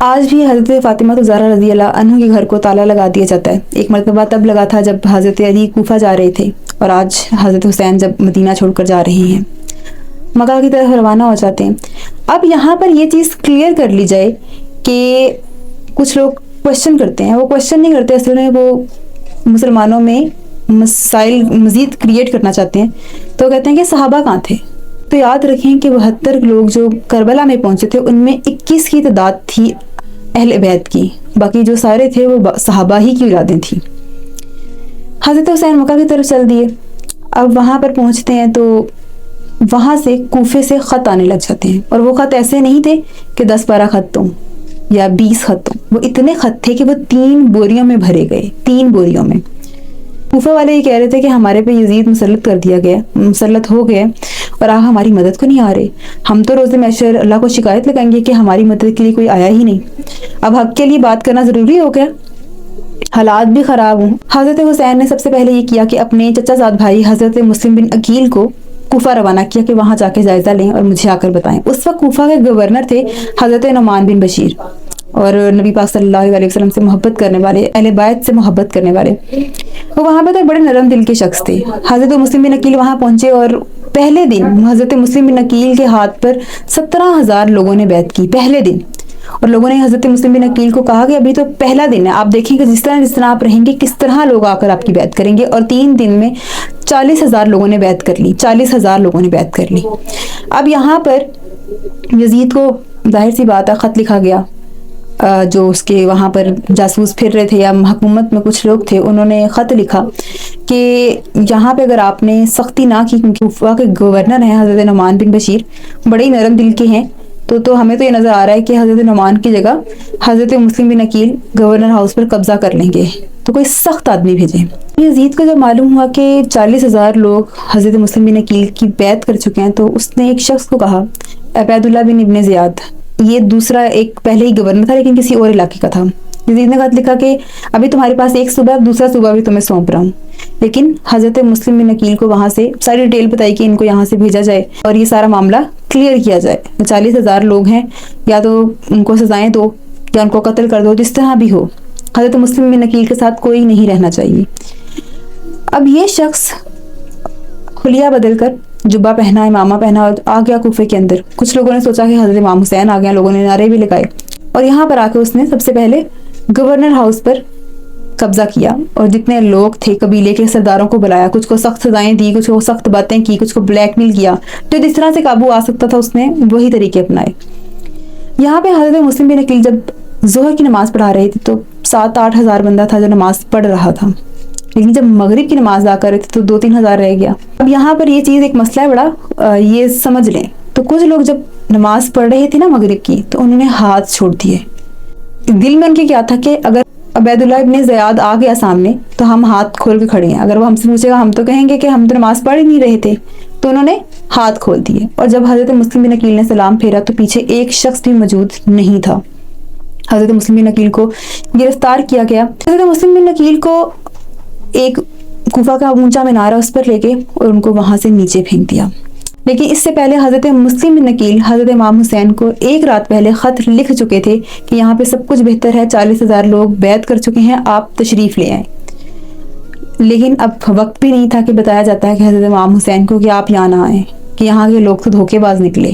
آج بھی حضرت فاطمہ زہرا رضی اللہ عنہ کے گھر کو تالا لگا دیا جاتا ہے۔ ایک مرتبہ تب لگا تھا جب حضرت علی کوفہ جا رہے تھے، اور آج حضرت حسین جب مدینہ چھوڑ کر جا رہے ہیں، مکہ کی طرف روانہ ہو جاتے ہیں۔ اب یہاں پر یہ چیز کلیئر کر لی جائے کہ کچھ لوگ کوشچن کرتے ہیں، وہ کوشچن نہیں کرتے، اصل میں وہ مسلمانوں میں مسائل مزید کریٹ کرنا چاہتے ہیں، تو کہتے ہیں کہ صحابہ کہاں تھے؟ تو یاد رکھیں کہ 72 لوگ جو کربلا میں پہنچے تھے، ان میں 21 کی تعداد تھی اہل بیت کی، باقی جو سارے تھے وہ صحابہ ہی کی اولادیں تھیں۔ حضرت حسین مکہ کی طرف چل دیے۔ اب وہاں پر پہنچتے ہیں تو وہاں سے کوفے سے خط آنے لگ جاتے ہیں، اور وہ خط ایسے نہیں تھے کہ 10-12 خط ہوں یا 20 خط ہوں، وہ اتنے خط تھے کہ وہ 3 بوریوں میں بھرے گئے، 3 بوریوں میں۔ کوفہ والے یہ کہہ رہے تھے کہ ہمارے پہ یزید مسلط ہو گئے اور آپ ہماری مدد کو نہیں آ رہے، ہم تو روز محشر اللہ کو شکایت لگائیں گے کہ ہماری مدد کے لیے کوئی آیا ہی نہیں۔ اب حق کے لیے بات کرنا ضروری ہو گیا، حالات بھی خراب ہوں۔ حضرت حسین نے سب سے پہلے یہ کیا کہ اپنے چچا زاد بھائی حضرت مسلم بن عقیل کو کوفہ روانہ کیا کہ وہاں جا کے جائزہ لیں اور مجھے آ کر بتائیں۔ اس وقت کوفہ کے گورنر تھے حضرت نعمان بن بشیر، اور نبی پاک صلی اللہ علیہ وسلم سے محبت کرنے والے، اہل بیت سے محبت کرنے والے، وہ وہاں پہ تو بڑے نرم دل کے شخص تھے۔ حضرت مسلم بن عقیل وہاں پہنچے، اور پہلے دن حضرت مسلم بن عقیل کے ہاتھ پر 17,000 لوگوں نے بیعت کی پہلے دن، اور لوگوں نے حضرت مسلم بن عقیل کو کہا کہ ابھی تو پہلا دن ہے، آپ دیکھیں کہ جس طرح آپ رہیں گے کس طرح لوگ آ کر آپ کی بیعت کریں گے، اور 3 دن میں 40,000 لوگوں نے بیعت کر لی، 40,000 لوگوں نے بیعت کر لی۔ اب یہاں پر یزید کو ظاہر سی بات ہے خط لکھا گیا، جو اس کے وہاں پر جاسوس پھر رہے تھے یا حکومت میں کچھ لوگ تھے، انہوں نے خط لکھا کہ یہاں پہ اگر آپ نے سختی نہ کی، کیونکہ کوفہ کے گورنر ہیں حضرت نعمان بن بشیر، بڑے نرم دل کے ہیں، تو ہمیں تو یہ نظر آ رہا ہے کہ حضرت نعمان کی جگہ حضرت مسلم بن عقیل گورنر ہاؤس پر قبضہ کر لیں گے، تو کوئی سخت آدمی بھیجیں۔ یزید کو جب معلوم ہوا کہ 40,000 لوگ حضرت مسلم بن عقیل کی بیعت کر چکے ہیں، تو اس نے ایک شخص کو کہا، عبید اللہ بن ابن زیاد، یہ دوسرا ایک پہلے ہی گورنر تھا لیکن کسی اور علاقے کا تھا۔ یزید نے خط لکھا کہ ابھی تمہارے پاس ایک صوبہ، دوسرا صوبہ بھی تمہیں سونپ رہا ہوں، لیکن حضرت مسلم بن عقیل کو وہاں سے ساری ڈیٹیل بتائی کہ ان کو یہاں سے بھیجا جائے اور یہ سارا معاملہ کلیئر کیا جائے۔ 40,000 لوگ ہیں، یا تو ان کو سزائیں دو یا ان کو قتل کر دو، جس طرح بھی ہو، حضرت مسلم بن عقیل کے ساتھ کوئی نہیں رہنا چاہیے۔ اب یہ شخص خلیہ بدل کر جبہ پہنا، امامہ پہنا، اور آ گیا کوفے کے اندر۔ کچھ لوگوں نے سوچا کہ حضرت امام حسین آ گیا، لوگوں نے نعرے بھی لگائے، اور یہاں پر آ کے اس نے سب سے پہلے گورنر ہاؤس پر قبضہ کیا، اور جتنے لوگ تھے قبیلے کے سرداروں کو بلایا، کچھ کو سخت سزائیں دی، کچھ کو سخت باتیں کی، کچھ کو بلیک میل کیا، تو جس طرح سے قابو آ سکتا تھا اس نے وہی طریقے اپنائے۔ یہاں پہ حضرت مسلم بن عقیل جب ظہر کی نماز پڑھا رہے تھے تو 7-8 ہزار بندہ تھا جو نماز پڑھ رہا تھا، لیکن جب مغرب کی نماز ادا کر رہے تھے تو 2-3 ہزار رہ گیا۔ اب یہاں پر یہ چیز ایک مسئلہ ہے بڑا، یہ سمجھ لیں۔ تو کچھ لوگ جب نماز پڑھ رہے تھے نا مغرب کی، تو انہوں نے ہاتھ چھوڑ دیے۔ دل میں ان کے کیا تھا کہ اگر عبید اللہ ابن زیاد آ گیا سامنے تو ہم ہاتھ کھول کے کھڑے ہیں، اگر وہ ہم سے پوچھے گا ہم تو کہیں گے کہ ہم تو نماز پڑھ ہی نہیں رہے تھے، تو انہوں نے ہاتھ کھول دیے۔ اور جب حضرت مسلم بن عقیل نے سلام پھیرا تو پیچھے ایک شخص بھی موجود نہیں تھا۔ حضرت مسلم بن عقیل کو گرفتار کیا گیا۔ حضرت مسلم بن عقیل کو ایک کوفہ کا اونچا مینار ہے اس پر لے گئے اور ان کو وہاں سے نیچے پھینک دیا۔ لیکن اس سے پہلے حضرت مسلم بن عقیل حضرت امام حسین کو ایک رات پہلے خط لکھ چکے تھے کہ یہاں پہ سب کچھ بہتر ہے، 40,000 لوگ بیعت کر چکے ہیں، آپ تشریف لے آئیں۔ لیکن اب وقت بھی نہیں تھا کہ بتایا جاتا ہے کہ حضرت امام حسین کو کہ آپ یہاں نہ آئیں، کہ یہاں کے لوگ تو دھوکے باز نکلے۔